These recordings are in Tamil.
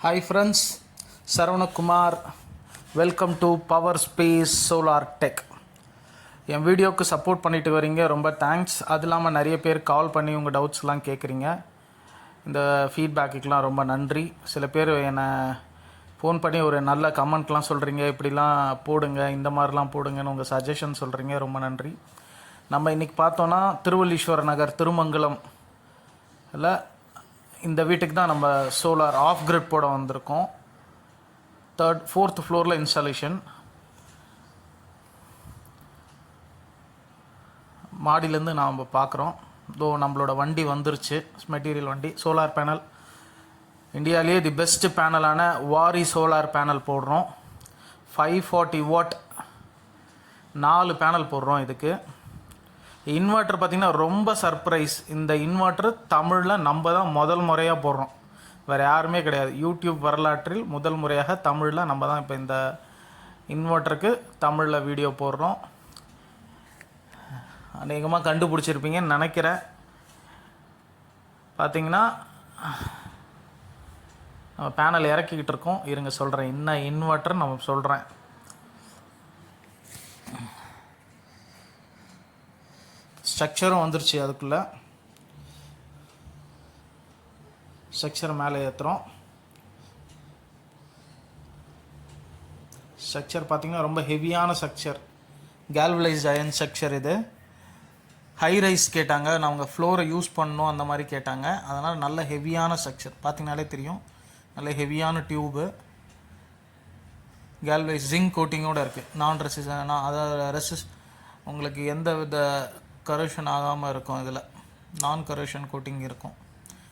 Hi friends, saravanakumar. Welcome to Power Space Solar Tech. என் வீடியோவுக்கு சப்போர்ட் பண்ணிட்டு வரீங்க, ரொம்ப தேங்க்ஸ். அது இல்லாமல் நிறைய பேர் கால் பண்ணி உங்கள் டவுட்ஸ்லாம் கேட்குறீங்க. இந்த ஃபீட்பேக்குக்கெலாம் ரொம்ப நன்றி. சில பேர் என்னை ஃபோன் பண்ணி ஒரு நல்ல கமெண்ட்லாம் சொல்கிறீங்க, இப்படிலாம் போடுங்க, இந்த மாதிரிலாம் போடுங்கன்னு உங்கள் சஜஷன் சொல்கிறீங்க, ரொம்ப நன்றி. நம்ம இன்றைக்கி பார்த்தோன்னா திருவள்ளீஸ்வர நகர் திருமங்கலம் இல்லை இந்த வீட்டுக்கு தான் நம்ம சோலார் ஆஃப் கிரிட் போட வந்திருக்கோம். 4th ஃப்ளோரில் இன்ஸ்டாலேஷன். மாடியிலேருந்து நாம் பார்க்குறோம். நம்மளோட வண்டி வந்துருச்சு, மெட்டீரியல் வண்டி. சோலார் பேனல் இந்தியாவிலேயே தி பெஸ்ட் பேனலான waaree சோலார் பேனல் போடுறோம். 540 வாட் 4 பேனல் போடுறோம். இதுக்கு இன்வெர்ட்டர் பார்த்திங்கன்னா ரொம்ப சர்ப்ரைஸ். இந்த இன்வெர்ட்டர் தமிழில் நம்ம தான் முதல் முறையாக போடுறோம், வேறு யாருமே கிடையாது. யூடியூப் வரலாற்றில் முதல் முறையாக தமிழில் நம்ம தான் இப்போ இந்த இன்வெர்ட்டருக்கு தமிழில் வீடியோ போடுறோம். அநேகமாக கண்டுபிடிச்சிருப்பீங்கன்னு நினைக்கிறேன். பார்த்திங்கன்னா நம்ம பேனல் இறக்கிக்கிட்டு இருக்கோம். இருங்க சொல்கிறேன், என்ன இன்வெர்ட்டர் நம்ம சொல்கிறேன். ஸ்ட்ரக்சரும் வந்துருச்சு. அதுக்குள்ளே ஸ்ட்ரக்சர் மேலே ஏற்றுறோம். ஸ்ட்ரக்சர் பார்த்திங்கன்னா ரொம்ப ஹெவியான ஸ்ட்ரக்சர், கேல்வலைஸ்ட் அயன் ஸ்ட்ரக்சர். இது ஹை ரைஸ் கேட்டாங்க, நான் அவங்க ஃப்ளோரை யூஸ் பண்ணணும் அந்த மாதிரி கேட்டாங்க. அதனால் நல்ல ஹெவியான ஸ்ட்ரக்சர் பார்த்திங்கனாலே தெரியும். நல்ல ஹெவியான டியூபு, கேல்வலைஸ் ஜிங்க் கோட்டிங்கோடு இருக்குது. நான் அதாவது உங்களுக்கு எந்த வித கரோஷன் ஆகாமல் இருக்கும். இதில் நான் கரோஷன் கோட்டிங் இருக்கும்.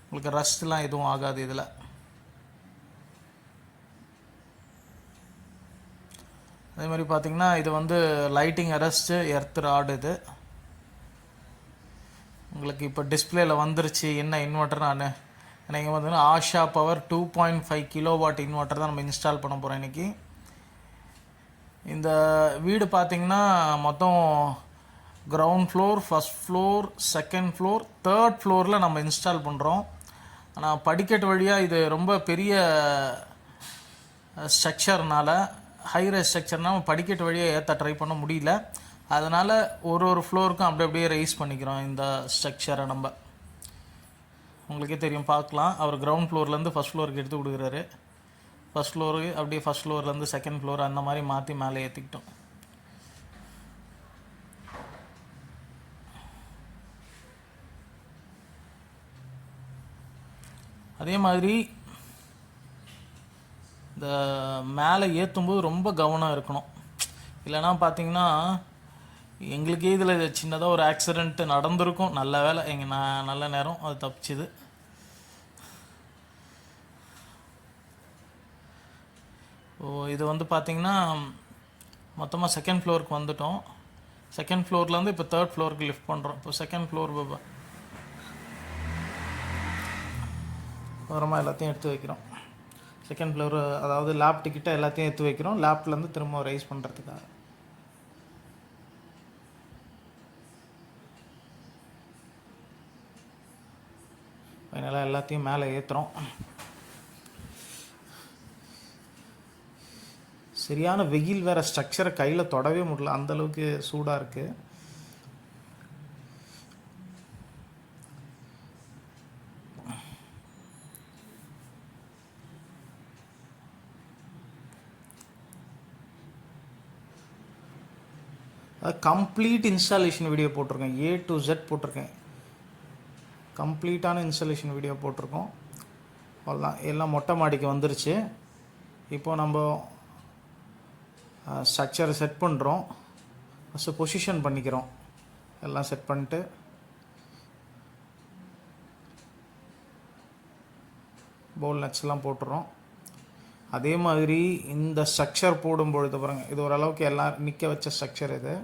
உங்களுக்கு ரஸ்ட்லாம் எதுவும் ஆகாது. இதில் அதே மாதிரி பார்த்திங்கன்னா இது வந்து லைட்டிங் அரெஸ்ட்டு எர்த் ராடு. இது உங்களுக்கு இப்போ டிஸ்பிளேயில் வந்துருச்சு என்ன இன்வெர்ட்டர். இங்கே பார்த்தீங்கன்னா ஆஷா பவர் 2.5 கிலோவாட் இன்வெர்ட்டர் தான் நம்ம இன்ஸ்டால் பண்ண போகிறோம் இன்றைக்கி. இந்த வீடு பார்த்திங்கன்னா மொத்தம் ground floor, first floor, second floor, third ஃப்ளோரில் நம்ம இன்ஸ்டால் பண்ணுறோம். ஆனால் படிக்கட்டு வழியாக இது ரொம்ப பெரிய ஸ்ட்ரக்சர்னால், ஹைரைஸ் ஸ்ட்ரக்சர்னால் படிக்கட்டு வழியாக ஏற்ற ட்ரை பண்ண முடியல. அதனால் ஒரு ஃப்ளோருக்கும் அப்படியே ரைஸ் பண்ணிக்கிறோம் இந்த ஸ்ட்ரக்சரை. நம்ம உங்களுக்கே தெரியும், பார்க்கலாம். அவர் கிரவுண்ட் ஃப்ளோர்லேருந்து ஃபஸ்ட் ஃப்ளோருக்கு எடுத்து கொடுக்குறாரு. ஃபஸ்ட் ஃப்ளோருக்கு அப்படியே ஃபஸ்ட் ஃப்ளோர்லேருந்து செகண்ட் ஃப்ளோர் அந்த மாதிரி மாற்றி மேலே ஏற்றிக்கிட்டோம். அதே மாதிரி இந்த மேலே ஏற்றும்போது ரொம்ப கவனம் இருக்கணும். இல்லைனா பார்த்திங்கன்னா எங்களுக்கே இதில் சின்னதாக ஒரு ஆக்சிடெண்ட்டு நடந்திருக்கும். நல்ல வேலை நல்ல நேரம் அது தப்பிச்சுது. இது வந்து பார்த்திங்கன்னா மொத்தமாக செகண்ட் ஃப்ளோருக்கு வந்துட்டோம். செகண்ட் ஃப்ளோர்லேருந்து இப்போ தேர்ட் ஃப்ளோருக்கு லிஃப்ட் பண்ணுறோம். இப்போ செகண்ட் ஃப்ளோர் ஓரமாக எல்லாத்தையும் எடுத்து வைக்கிறோம். செகண்ட் ஃப்ளோர் அதாவது லேப் டிக்கெட்டை எல்லாத்தையும் எடுத்து வைக்கிறோம், லேப்லேருந்து திரும்ப ரைஸ் பண்ணுறதுக்காக. ஃபைனலாக எல்லாத்தையும் மேலே ஏற்றுறோம். சரியான வெயில் வேறு, ஸ்ட்ரக்சரை கையில் தொடவே முடியல, அந்தளவுக்கு சூடாக இருக்குது. கம்ப்ளீட் இன்ஸ்டாலேஷன் வீடியோ போட்டிருக்கேன், A to Z போட்டிருக்கேன். கம்ப்ளீட்டான இன்ஸ்டாலேஷன் வீடியோ போட்டிருக்கோம். அவ்வளோதான், எல்லாம் மொட்டை மாடிக்கு வந்துருச்சு. இப்போது நம்ம ஸ்ட்ரக்சரை செட் பண்ணுறோம். ஃபஸ்ட்டு பொசிஷன் பண்ணிக்கிறோம். எல்லாம் செட் பண்ணிட்டு பவுல் நட்ஸ்லாம் போட்டுறோம். அதே மாதிரி இந்த ஸ்ட்ரக்சர் போடும்பொழுது பாருங்கள், இது ஓரளவுக்கு எல்லாம் நிற்க வச்ச ஸ்ட்ரக்சர். இது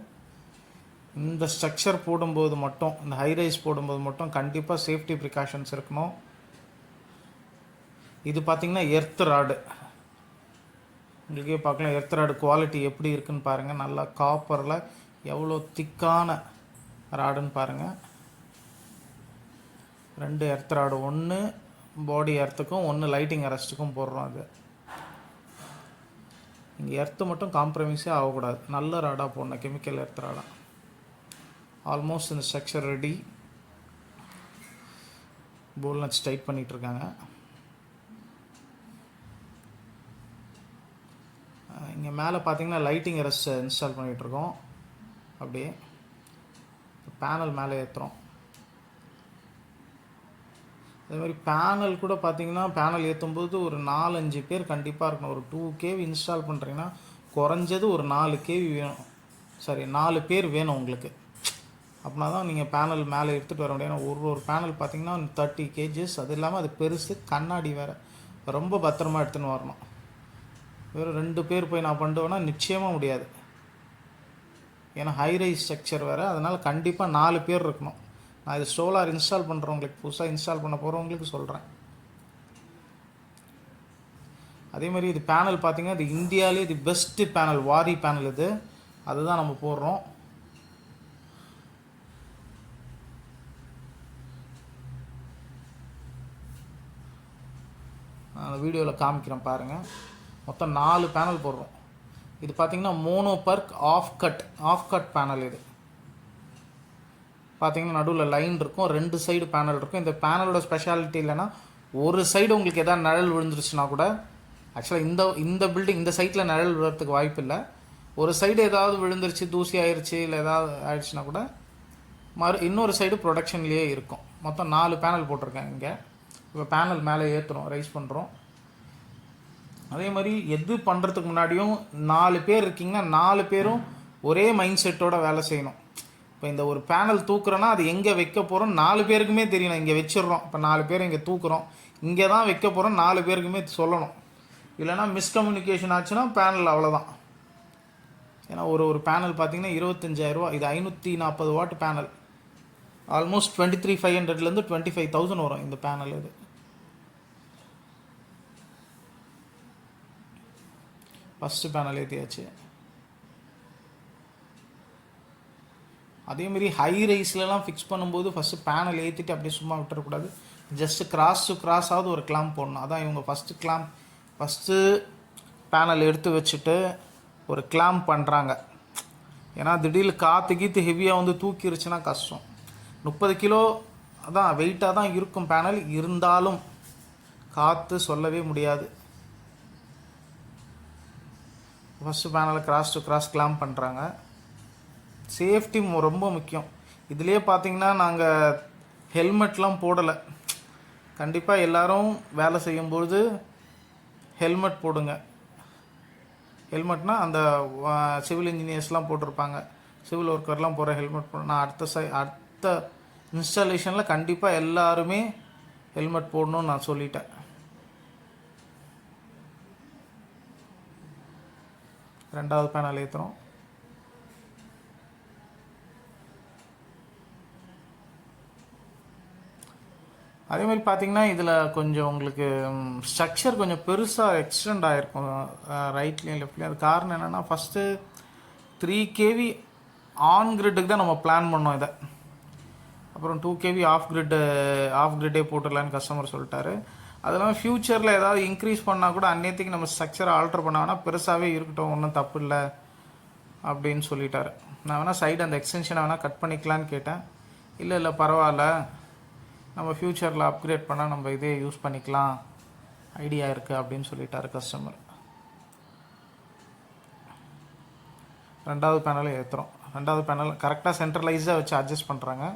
இந்த ஸ்ட்ரக்சர் போடும்போது மட்டும், இந்த ஹைரைஸ் போடும்போது மட்டும் கண்டிப்பாக சேஃப்டி ப்ரிகாஷன்ஸ் இருக்கணும். இது பார்த்திங்கன்னா எர்த் ராடு, உங்களுக்கே பார்க்கலாம் எர்த் ராடு குவாலிட்டி எப்படி இருக்குதுன்னு பாருங்கள். நல்லா காப்பரில் எவ்வளோ திக்கான ராடுன்னு பாருங்கள். 2 எர்த் ராடு, ஒன்று பாடி எர்த்துக்கும் ஒன்று லைட்டிங் அரெஸ்ட்டுக்கும் போடுறோம். அது இங்கே எர்த்து மட்டும் காம்ப்ரமைஸே ஆகக்கூடாது. நல்ல ராடாக போடணும், கெமிக்கல் எர்த் ராடாக. ஆல்மோஸ்ட் இந்த ஸ்ட்ரக்சர் ரெடி. போல் நட்ஸ் டைட் பண்ணிகிட்ருக்காங்க. இங்கே மேலே பார்த்தீங்கன்னா லைட்டிங் அரெஸ்ட் இன்ஸ்டால் பண்ணிகிட்ருக்கோம். அப்படியே பேனல் மேலே ஏற்றுறோம். அதே மாதிரி பேனல் கூட பார்த்தீங்கன்னா பேனல் ஏற்றும்போது ஒரு 4-5 பேர் கண்டிப்பாக இருக்கணும். ஒரு 2 kV இன்ஸ்டால் பண்ணுறீங்கன்னா குறைஞ்சது ஒரு 4 kV வேணும். 4 பேர் வேணும் உங்களுக்கு. அப்படின்னா தான் நீங்கள் பேனல் மேலே எடுத்துகிட்டு வர முடியும். ஒரு பேனல் பார்த்தீங்கன்னா 30 kgs. அது இல்லாமல் அது பெருசு, கண்ணாடி வேறு, ரொம்ப பத்திரமா எடுத்துன்னு வரணும். வெறும் 2 பேர் போய் நான் பண்ணுவேன்னா நிச்சயமாக முடியாது. ஏன்னா ஹை ரைஸ் ஸ்ட்ரக்சர் வேறு, அதனால் கண்டிப்பாக 4 பேர் இருக்கணும். நான் இது சோலார் இன்ஸ்டால் பண்ணுறவங்களுக்கு, புதுசாக இன்ஸ்டால் பண்ண போகிறவங்களுக்கு சொல்கிறேன். அதே மாதிரி இது பேனல் பார்த்திங்கன்னா இது இந்தியாவிலே இது பெஸ்ட்டு பேனல், வாரி பேனல் இது. அதுதான் நம்ம போடுறோம். நான் வீடியோவில் காமிக்கிறேன் பாருங்கள். மொத்தம் 4 பேனல் போடுறோம். இது பார்த்திங்கன்னா mono PERC half cut panel. இது பார்த்திங்கன்னா நடுவில் லைன் இருக்கும், 2 சைடு பேனல் இருக்கும். இந்த பேனலோட ஸ்பெஷாலிட்டி இல்லைன்னா ஒரு சைடு உங்களுக்கு எதாவது நிழல் விழுந்துருச்சுன்னா கூட, ஆக்சுவலாக இந்த பில்டிங் இந்த சைட்டில் நிழல் விழுறதுக்கு வாய்ப்பு இல்லை. ஒரு சைடு ஏதாவது விழுந்துருச்சு, தூசி ஆயிடுச்சு, இல்லை ஏதாவது ஆயிடுச்சுன்னா கூட இன்னொரு சைடு ப்ரொடக்ஷன்லேயே இருக்கும். மொத்தம் 4 பேனல் போட்டிருக்கேன் இங்கே. இப்போ பேனல் மேலே ஏற்றுறோம், ரைஸ் பண்ணுறோம். அதே மாதிரி எது பண்ணுறதுக்கு முன்னாடியும் 4 பேர் இருக்கீங்கன்னா 4 பேரும் ஒரே மைண்ட் செட்டோட வேலை செய்யணும். இப்போ இந்த ஒரு பேனல் தூக்குறோன்னா அது எங்கே வைக்க போகிறோம் 4 பேருக்குமே தெரியணும். இங்கே வச்சிடுறோம், இப்போ 4 பேர் இங்கே தூக்குறோம், இங்கே தான் வைக்க போகிறோம் 4 பேருக்குமே சொல்லணும். இல்லைனா மிஸ்கம்யூனிகேஷன் ஆச்சுன்னா பேனல் அவ்வளோதான். ஏன்னா ஒரு பேனல் பார்த்திங்கன்னா 25,000 ரூபா. இது 540 வாட் பேனல். ஆல்மோஸ்ட் 23,500லேருந்து 25,000 வரும் இந்த பேனல். இது ஃபஸ்ட்டு பேனல் ஏற்றியாச்சு. அதேமாரி ஹை ரைஸ்லலாம் ஃபிக்ஸ் பண்ணும்போது ஃபஸ்ட்டு பேனல் ஏற்றிட்டு அப்படியே சும்மா விட்டுறக்கூடாது. ஜஸ்ட்டு கிராஸ் டு கிராஸாவது ஒரு கிளாம்ப் போடணும். அதான் இவங்க ஃபஸ்ட்டு பேனல் எடுத்து வச்சுட்டு ஒரு கிளாம்ப் பண்ணுறாங்க. ஏன்னா திடீர்னு காற்று ஹெவியாக வந்து தூக்கிருச்சுன்னா கஷ்டம். 30 கிலோ அதான் வெயிட்டாக தான் இருக்கும் பேனல். இருந்தாலும் காற்று சொல்லவே முடியாது. ஃபஸ்ட்டு பேனலை கிராஸ் டு கிராஸ் கிளாம்ப் பண்ணுறாங்க. சேஃப்டி ரொம்ப முக்கியம். இதுலேயே பார்த்தீங்கன்னா நாங்கள் ஹெல்மெட்லாம் போடலை. கண்டிப்பாக எல்லோரும் வேலை செய்யும்போது ஹெல்மெட் போடுங்க. ஹெல்மெட்னால் அந்த சிவில் இன்ஜினியர்ஸ்லாம் போட்டிருப்பாங்க, சிவில் ஒர்க்கர்லாம் போகிற ஹெல்மெட் போட. நான் அடுத்த இன்ஸ்டாலேஷனில் கண்டிப்பாக எல்லாருமே ஹெல்மெட் போடணும்னு நான் சொல்லிட்டேன். ரெண்டாவது பேனல் ஏற்றுறோம். அதே மாதிரி பார்த்திங்கன்னா இதில் கொஞ்சம் உங்களுக்கு ஸ்ட்ரக்சர் கொஞ்சம் பெருசாக எக்ஸ்டெண்ட் ஆகிருக்கும் ரைட்லேயும் லெஃப்ட்லேயும். அது காரணம் என்னென்னா ஃபஸ்ட்டு 3 kV ஆன் கிரிட்டுக்கு தான் நம்ம பிளான் பண்ணோம் இதை. அப்புறம் 2 kV ஆஃப் கிரிட்டே போட்டுடலான்னு கஸ்டமர் சொல்லிட்டாரு. அது இல்லாமல் ஃப்யூச்சரில் ஏதாவது இன்க்ரீஸ் பண்ணால் கூட அந்நேரத்துக்கு நம்ம ஸ்ட்ரக்சரை ஆல்ட்ரு பண்ண வேணால் பெருசாகவே இருக்கட்டும், ஒன்றும் தப்பு இல்லை அப்படின்னு சொல்லிட்டாரு. நான் வேணால் சைடு அந்த எக்ஸ்டென்ஷனை வேணால் கட் பண்ணிக்கலான்னு கேட்டேன். இல்லை பரவாயில்ல, நம்ம ஃப்யூச்சரில் அப்கிரேட் பண்ணால் நம்ம இதே யூஸ் பண்ணிக்கலாம், ஐடியா இருக்குது அப்படின்னு சொல்லிட்டாரு கஸ்டமர். ரெண்டாவது பேனலை ஏற்றுறோம். ரெண்டாவது பேனல் கரெக்டாக சென்ட்ரலைஸாக வச்சு அட்ஜஸ்ட் பண்ணுறாங்க.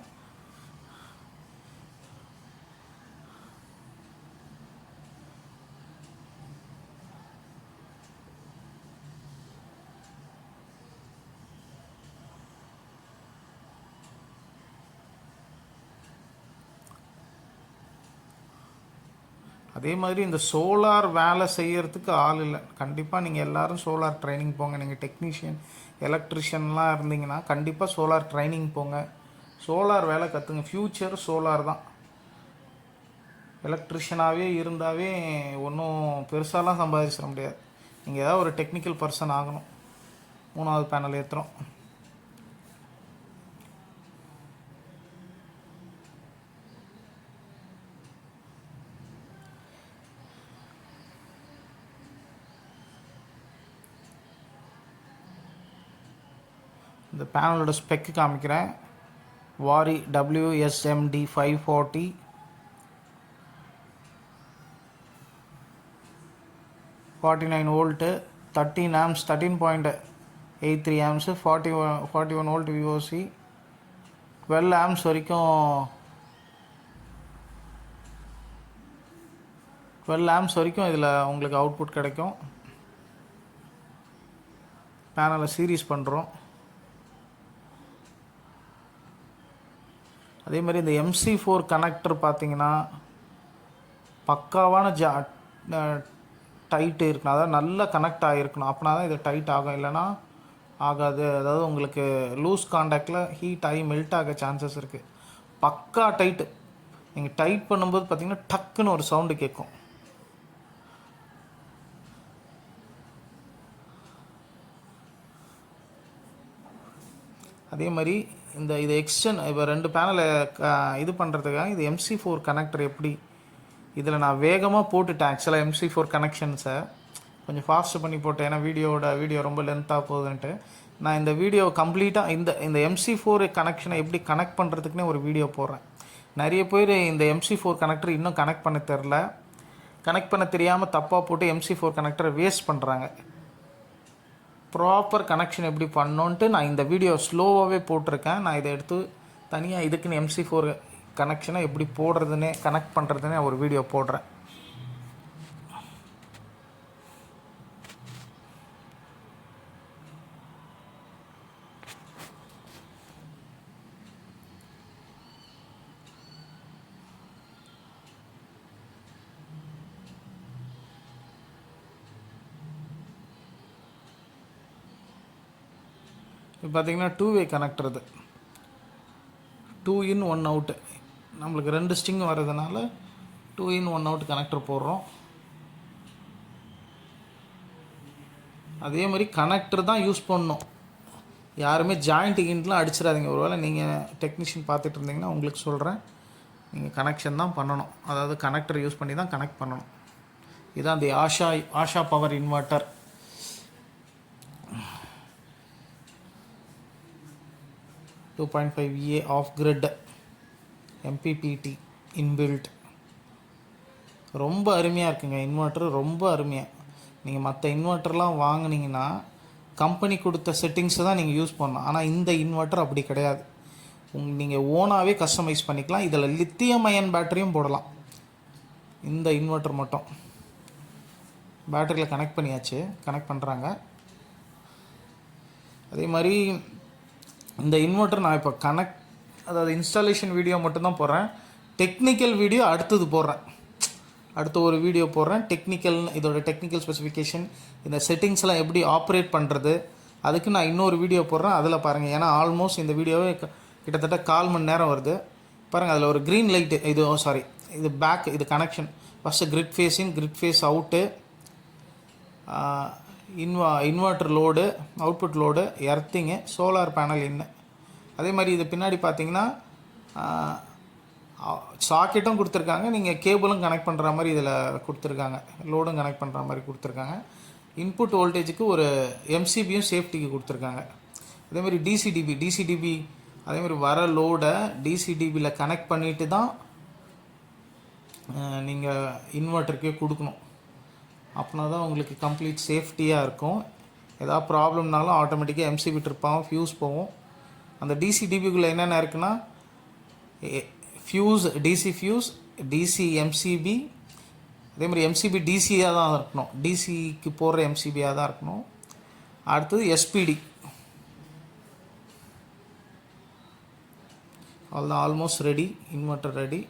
அதே மாதிரி இந்த சோலார் வேலை செய்கிறதுக்கு ஆள் இல்லை. கண்டிப்பாக நீங்கள் எல்லோரும் சோலார் ட்ரைனிங் போங்க. நீங்கள் டெக்னீஷியன், எலக்ட்ரிஷியன்லாம் இருந்தீங்கன்னா கண்டிப்பாக சோலார் ட்ரைனிங் போங்க, சோலார் வேலை கற்றுங்க. ஃப்யூச்சர் சோலார் தான். எலக்ட்ரிஷியனாகவே இருந்தாவே ஒன்றும் பெருசாலாம் சம்பாதிச்சிட முடியாது. நீங்கள் ஏதாவது ஒரு டெக்னிக்கல் பர்சன் ஆகணும். மூணாவது பேனல் ஏற்றுறோம். இந்த பேனலோட ஸ்பெக்கு காமிக்கிறேன். வாரி WSMD 540 49 volt, 13 amps, 13.83 amps, 41 volt VOC, 12 amps வரைக்கும் 12 ஆம்ஸ் வரைக்கும் இதில் உங்களுக்கு அவுட்புட் கிடைக்கும். பேனலை சீரீஸ் பண்ணுறோம். அதே மாதிரி இந்த MC4 கனெக்டர் பார்த்தீங்கன்னா பக்காவான டைட்டு இருக்கணும், அதாவது நல்லா கனெக்ட் ஆகிருக்கணும். அப்படின்னா தான் இது டைட் ஆகும், இல்லைனா ஆகாது. அதாவது உங்களுக்கு லூஸ் காண்டாக்டில் ஹீட் ஆகி மெல்ட் ஆக சான்சஸ் இருக்குது. பக்கா டைட்டு. நீங்கள் டைட் பண்ணும்போது பார்த்தீங்கன்னா டக்குன்னு ஒரு சவுண்டு கேட்கும். அதே மாதிரி இது எக்ஸ்டன் இப்போ 2 பேனலை இது பண்ணுறதுக்காக இது MC4 கனெக்டர் எப்படி இதில் நான் வேகமாக போட்டுட்டேன். ஆக்சுவலாக MC4 கனெக்ஷன்ஸை கொஞ்சம் ஃபாஸ்ட்டு பண்ணி போட்டேன், ஏன்னா வீடியோ ரொம்ப லென்த்தாக போகுதுன்ட்டு. நான் இந்த வீடியோ கம்ப்ளீட்டாக இந்த MC4 கனெக்ஷனை எப்படி கனெக்ட் பண்ணுறதுக்குன்னே ஒரு வீடியோ போடுறேன். நிறைய பேர் இந்த MC4 கனெக்டர் இன்னும் கனெக்ட் பண்ண தெரில, கனெக்ட் பண்ண தெரியாமல் தப்பாக போட்டு MC4 கனெக்டரை வேஸ்ட் பண்ணுறாங்க. ப்ராப்பர் கனெக்ஷன் எப்படி பண்ணோன்ட்டு நான் இந்த வீடியோ ஸ்லோவாகவே போட்டிருக்கேன். நான் இதை எடுத்து தனியாக இதுக்குன்னு MC4 கனெக்ஷனை எப்படி போடுறதுன்னே கனெக்ட் பண்ணுறதுன்னே ஒரு வீடியோ போடுறேன். இப்போ பார்த்தீங்கன்னா 2-வே கனெக்டர், இது 2 in 1 out. நம்மளுக்கு 2 ஸ்ட்ரிங் வர்றதுனால 2 in 1 out கனெக்டர் போடுறோம். அதே மாதிரி கனெக்டர் தான் யூஸ் பண்ணணும். யாருமே ஜாயிண்ட் கிண்ட்லாம் அடிச்சிடாதீங்க. ஒருவேளை நீங்கள் டெக்னீஷியன் பார்த்துட்டு இருந்தீங்கன்னா உங்களுக்கு சொல்கிறேன், நீங்கள் கனெக்ஷன் தான் பண்ணணும். அதாவது கனெக்டர் யூஸ் பண்ணி தான் கனெக்ட் பண்ணணும். இதுதான் அந்த Asha power inverter. $2.5 of grid MPPT inbuilt. ரொம்ப அருமையாக இருக்குங்க இன்வெர்ட்டர், ரொம்ப அருமையாக. நீங்கள் மற்ற இன்வெர்ட்டர்லாம் வாங்கினீங்கன்னா கம்பெனி கொடுத்த செட்டிங்ஸை தான் நீங்கள் யூஸ் பண்ணணும். ஆனால் இந்த இன்வெர்ட்டர் அப்படி கிடையாது. நீங்கள் ஓனாகவே கஸ்டமைஸ் பண்ணிக்கலாம். இதில் லித்தியம் அயன் பேட்டரியும் போடலாம். இந்த இன்வெர்ட்டர் மட்டும் பேட்டரியில் கனெக்ட் பண்ணியாச்சு, கனெக்ட் பண்ணுறாங்க. அதே மாதிரி இந்த இன்வெர்ட்டர் நான் இப்போ அதாவது இன்ஸ்டாலேஷன் வீடியோ மட்டும்தான் போடுறேன். டெக்னிக்கல் வீடியோ அடுத்தது போடுறேன், அடுத்த ஒரு வீடியோ போடுறேன். இதோட டெக்னிக்கல் ஸ்பெசிஃபிகேஷன், இந்த செட்டிங்ஸ்லாம் எப்படி ஆப்ரேட் பண்ணுறது, அதுக்கு நான் இன்னொரு வீடியோ போடுறேன். அதில் பாருங்கள். ஏன்னா ஆல்மோஸ்ட் இந்த வீடியோவே கிட்டத்தட்ட 1/4 மணி நேரம் வருது. பாருங்கள், அதில் ஒரு க்ரீன் லைட்டு, இது பேக், இது connection. First grid phase in, grid phase out, inverter load, output load, earthing, solar panel in. அதே மாதிரி இது பின்னாடி பார்த்தீங்கன்னா சாக்கெட்டும் கொடுத்துருக்காங்க. நீங்கள் கேபிளும் கனெக்ட் பண்ணுற மாதிரி இதில் கொடுத்துருக்காங்க, லோடும் கனெக்ட் பண்ணுற மாதிரி கொடுத்துருக்காங்க. இன்புட் வோல்டேஜுக்கு ஒரு MCBயும் சேஃப்டிக்கு கொடுத்துருக்காங்க. அதேமாதிரி டிசிடிபி அதேமாதிரி வர லோடை டிசிடிபியில் கனெக்ட் பண்ணிவிட்டு தான் நீங்கள் இன்வெர்ட்டருக்கே கொடுக்கணும். அப்படின்னா தான் உங்களுக்கு கம்ப்ளீட் சேஃப்டியாக இருக்கும். ஏதாவது ப்ராப்ளம்னாலும் ஆட்டோமேட்டிக்காக MCB ட்ரிப் ஆகும், ஃபியூஸ் போகும். அந்த டிசிடிபிக்குள்ளே என்னென்ன இருக்குன்னா டிசி ஃபியூஸ், டிசி MCB, அதே மாதிரி MCB டிசியாக தான் இருக்கணும், டிசிக்கு போடுற MCBயாக தான் இருக்கணும். அடுத்தது SPD. அவ்வளோதான், almost ready, inverter ready.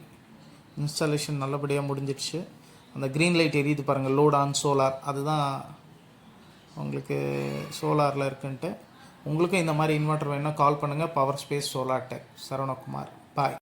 Installation நல்லபடியாக முடிஞ்சிடுச்சு. அந்த க்ரீன் லைட் எரியுது பாருங்கள், லோட் ஆன் சோலார், அதுதான் உங்களுக்கு சோலாரில் இருக்குன்ட்டு. உங்களுக்கும் இந்த மாதிரி இன்வெர்ட்டர் வேணும்னா கால் பண்ணுங்கள். Power space solar tech, Saravanakumar.